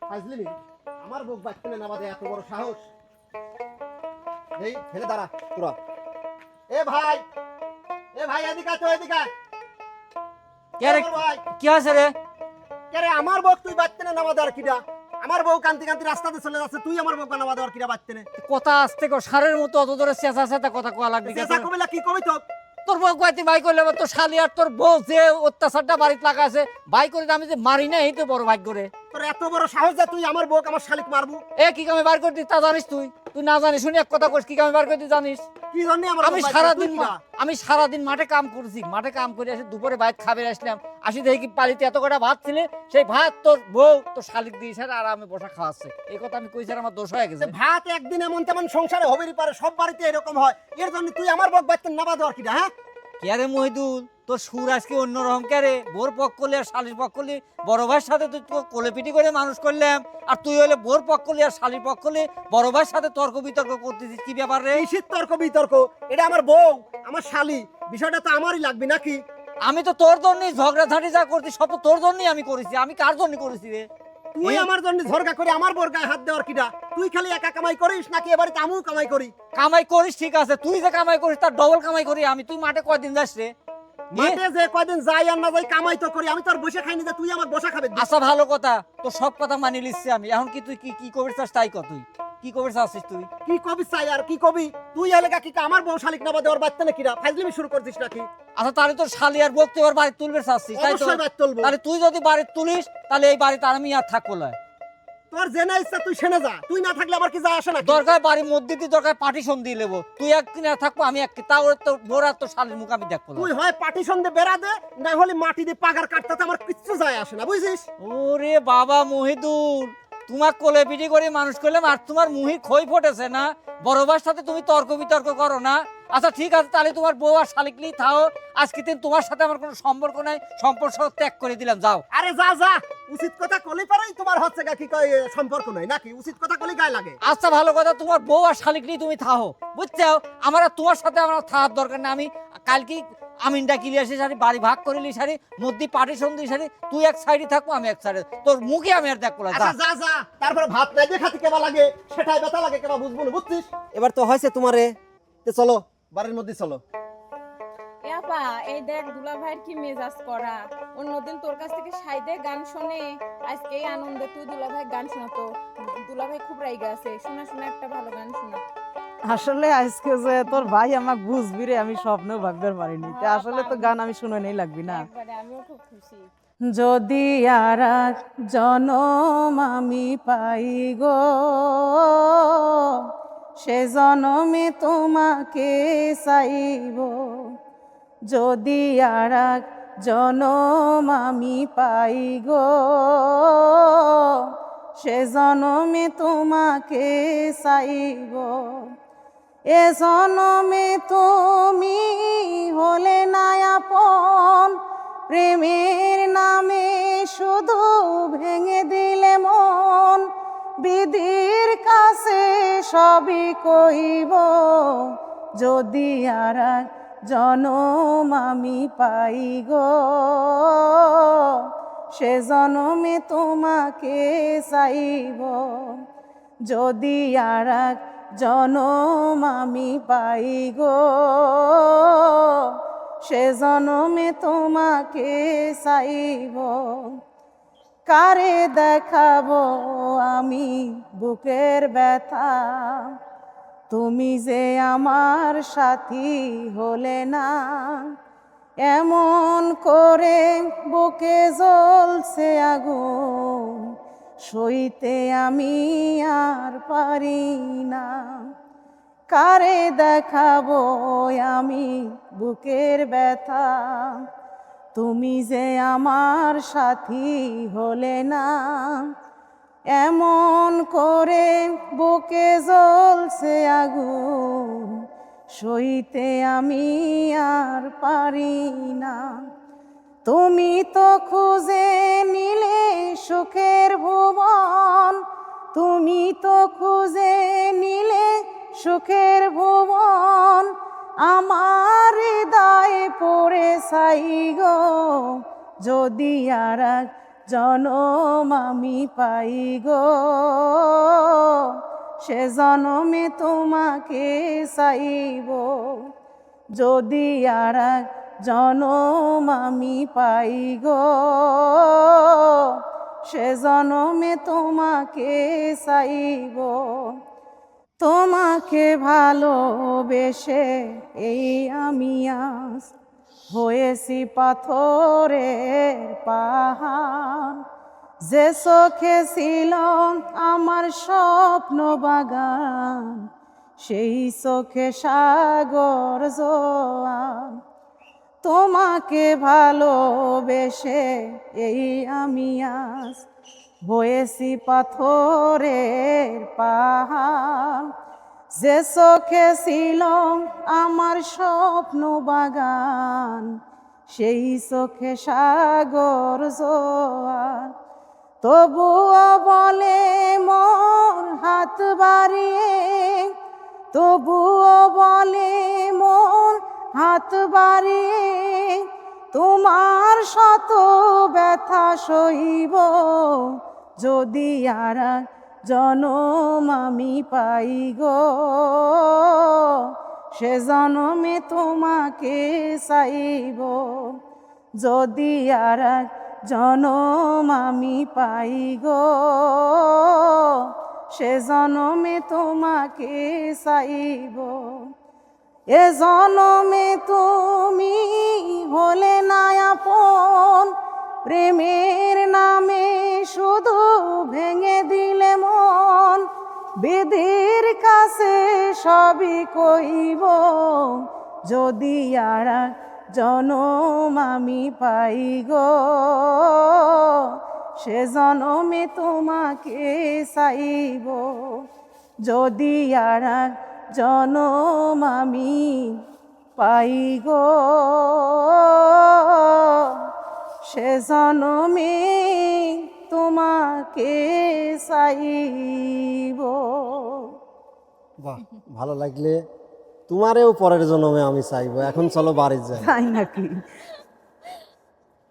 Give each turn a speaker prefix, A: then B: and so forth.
A: ফাজলিমি আমার বুক বাঁচতে না বাদে এত বড় সাহস। এই হেলে দাঁড়া তোরা। এ ভাই এদিকে আয় তো, এদিকে আয়।
B: কে রে?
A: ভাই
B: কি আছে রে?
A: কে রে? আমার বুক তুই বাঁচতে না নামা দেওয়ার কিরা? আমার বউ কান্তি কান্তি রাস্তাতে চলে যাচ্ছে, তুই আমার বউকে নামা দেওয়ার কিরা বাঁচতে না?
B: কথা আসতে কো, সারের মতো অত ধরে চেঁচা চেঁচা কথা কোয়া লাগবি কেন?
A: চেঁচা কবিলা কি কবি তো?
B: তোর বউ কয়তি বাই করলে তোর শালি আর তোর বউ যে অত্যাচারটা বাড়িতে লাগা আছে বাই করে আমি যে মারি না, এই তো বড় ভাগ্য রে।
A: তোর এত বড় সাহস যে তুই আমার বউকে আমার শালিক মারবু?
B: এ কি কামে বার করতি তা জানিস? তুই তুই না জানিস, শুনি এক কথা কইস, কি কামে বার করতি জানিস?
A: কি জন্য আমার
B: আমি সারাদিন মাঠে কাম করছি, মাঠে কাম করে এসে দুপুরে বাইরে খাবে আসলাম, আসি দেখি কি পালিতে এত কটা ভাত ছিলে, সেই ভাত তোর বউ তোর শালিক দিয়েছে আর আমি বসা খাওয়াচ্ছে। এই কথা আমি কইছি আর আমার দোষ হয়ে গেছে।
A: ভাত একদিন এমন তেমন সংসারে হবেরই পারে, সব বাড়িতে এরকম হয়, এর জন্য তুই আমার বউকে বাঁচতে নামা দেওয়ার কিরা? হ্যাঁ
B: কে রে মহিদুল, তোর সুর আজকে অন্যরকম। কে রে? বোর পক্ষ করলি আর শালির পক্ষ করলি, বড় ভাইয়ের সাথে তুই তো কোলেপিটি করে মানুষ করলাম, আর তুই হলে বোর পক্ষ করলি আর শালির পক্ষ করলি, বড় ভাইয়ের সাথে তর্ক বিতর্ক করতেছিস, কি ব্যাপার রে?
A: কিসের তর্ক বিতর্ক? এটা আমার বউ, আমার শালি, বিষয়টা তো আমারই লাগবে নাকি?
B: আমি তো তোর জন্যই ঝগড়াঝাঁটি যা করছি সব তো তোর জন্যই আমি করেছি। আমি কার জন্য করেছি রে?
A: তুই আমার জন্য ঝরগা করে আমার বউর গায়ে হাত দেওয়ার কিরা? তুই খালি একা কামাই করিস নাকি এবারে আমিও কামাই করি?
B: কামাই করিস ঠিক আছে, তুই যে কামাই করিস তার ডবল কামাই করি আমি। তুই মাঠে কয়দিন যাস রে?
A: মাঠে যে কয়দিন যাই আর না যাই কামাই তো করি, আমি তোর বসে খাইনি যে তুই আমার বসা খাবে?
B: আচ্ছা ভালো কথা, তো সব কথা মানি লিখছি আমি। এখন কি তুই কি কি করবি চাস তাই কর। তুই কি করবি চাচ্ছিস? তুই
A: কি কবি চাই আর কি কবি? তুই এলাকা কি আমার বউ শালিক নামা দেওয়ার বাচ্চা না কিরা? ফাজলিমি শুরু করছিস নাকি?
B: আচ্ছা তাহলে তোর শালি আর বউ তুই ওর বাড়ি তুলবে চাচ্ছিস তাই তো?
A: অবশ্যই বাদ তুলবো।
B: তাহলে তুই যদি বাড়ি তুলিস তাহলে এই বাড়িতে আর আমি আর থাকবো না।
A: তোর জেনা ইচ্ছা তুই সেনে যা, তুই না থাকলে আমার কি যায় আসে না?
B: দরকার বাড়ির মধ্যে দিয়ে দরকার পার্টিশন দিয়ে নেবো, তুই একদিন আর থাকবো আমি একদিন, তাও তোর বোর আর তোর শালির মুখ আমি দেখবো না।
A: তুই হয় পাটিশন দিয়ে বেড়া দে, না হলে মাটি দিয়ে পাগার কাটতে আমার কিচ্ছু যায় আসে না, বুঝছিস?
B: ওরে বাবা মহিদুল, তোমার কোলে পিটি করে মানুষ করলাম আর তোমার মুহি খই ফুটেছে না? বড় ভাইয়ের সাথে তুমি তর্ক বিতর্ক করো না? আচ্ছা ঠিক আছে, তাহলে তোমার বউ আর শালিকলি থাও, আজকে দিন তোমার সাথে আমার কোনো সম্পর্ক নাই, সম্পর্ক ত্যাগ করে দিলাম, যাও।
A: আরে যা যা, উচিত কথা কলি পারেই তোমার হচ্ছে কি কয় সম্পর্ক নাই নাকি? উচিত কথা কলি গায়ে লাগে?
B: আচ্ছা ভালো কথা, তোমার বউ আর শালিকলি তুমি থাও, বুঝছো? আমার আর তোমার সাথে আমার থাকার দরকার নেই। আমি কালকে আমিনটা কিনে আসি সারি, বাড়ি ভাগ করে নি সারি, মধ্যে পার্টিশন দিয়ে সারি, তুই এক সাইডে থাকবো আমি এক সাইডে, তোর মুখে আমি আর দেখবো না, যা।
A: আচ্ছা যা যা, তারপর ভাত নাই দেখাতে কেমন লাগে সেটাই ব্যথা লাগে কেমন বুঝবো না, বুঝছিস? এবার তো হয়েছে তোমারে, তে চলো বাড়ির মধ্যে চলো।
C: আপা এই দেখ দুলা ভাইয়ের কি মেজাজ করা, অন্যদিন তোর কাছ থেকে সাইদে গান শোনে, আজকে এই আনন্দে তুই দুলা ভাই গান শোনাতো। দুলা ভাই খুব রাইগা আছে, শোনা শোনা একটা ভালো গান শোনা।
D: আসলে আজকে যে তোর ভাই আমাকে বুঝবি রে, আমি স্বপ্নেও ভাবতে পারিনি। তা আসলে তো গান আমি শুনে নেই লাগবি না।
C: একবারে আমিও খুব খুশি।
D: যদি আর এক জনম আমি পাই গো, সে জনমে তোমাকে চাইব। যদি আর এক জনম আমি পাই গো, সে জনমে তোমাকে চাইব। এ জনমে তুমি হলে না আপন, প্রেমের নামে শুধু ভেঙে দিলে মন। বিধির কাছে সবই কইব, যদি আর এক জনম আমি পাই গো, সে জনমে তোমাকে চাইব। যদি আর এক জনম আমি পাই গো, সে জনমে তোমাকে চাইব। কারে দেখাবো আমি বুকের ব্যথা, তুমি যে আমার সাথী হলে না। এমন করে বুকে জ্বলছে আগুন, সইতে আমি আর পারি না। কারে দেখাবো আমি বুকের ব্যথা, তুমি যে আমার সাথী হলে না। এমন করে বুকে জ্বলছে আগুন, সইতে আমি আর পারি না। তুমি তো খুঁজে নিলে সুখের ভুবন, তুমি তো খুঁজে নিলে সুখের ভুবন। আমার হৃদয়ে পড়ে ছাই গো, যদি আর এক জনম আমি পাই গো, সে জনমে তোমাকে চাইব। যদি আর এক জনম আমি পাই গো, সে জনমে তোমাকে চাইব। তোমাকে ভালোবেসে এই আমি আজ হয়েছি পাথরের পাহাড়। যে চোখে ছিল আমার স্বপ্ন বাগান, সেই চোখে সাগর জোয়ার। তোমাকে ভালোবেসে এই আমি আজ হয়েছি পাথরের পাহাড়। যে চোখে ছিল আমার স্বপ্ন বাগান, সেই চোখে সাগর জোয়ার। তবুও বলে মোর হাত বাড়িয়ে, তবুও বলে মোর হাত বাড়িয়ে, তোমার শত ব্যথা সইব। যদি আর এক জনম আমি পাই গো, সে জনমে তোমাকে চাইব। যদি আর এক জনম আমি পাই গো, সে জনমে তোমাকে চাইব। এ জনমে তুমি হলে না আপন, প্রেমের নামে শুধু ভেঙে দিলে মন। বিধির কাছে সবই কইব, যদি আর এক জনম আমি পাই গো, সে জনমে তোমাকে চাইব। যদি আর এক জনম আমি পাই গো, সে জনমে তোমাকে চাইব।
A: বাহ, ভালো লাগলে। তোমারেও পরের জন্মে আমি চাইবো। এখন চলো বাড়ি যাই।
D: তাই নাকি?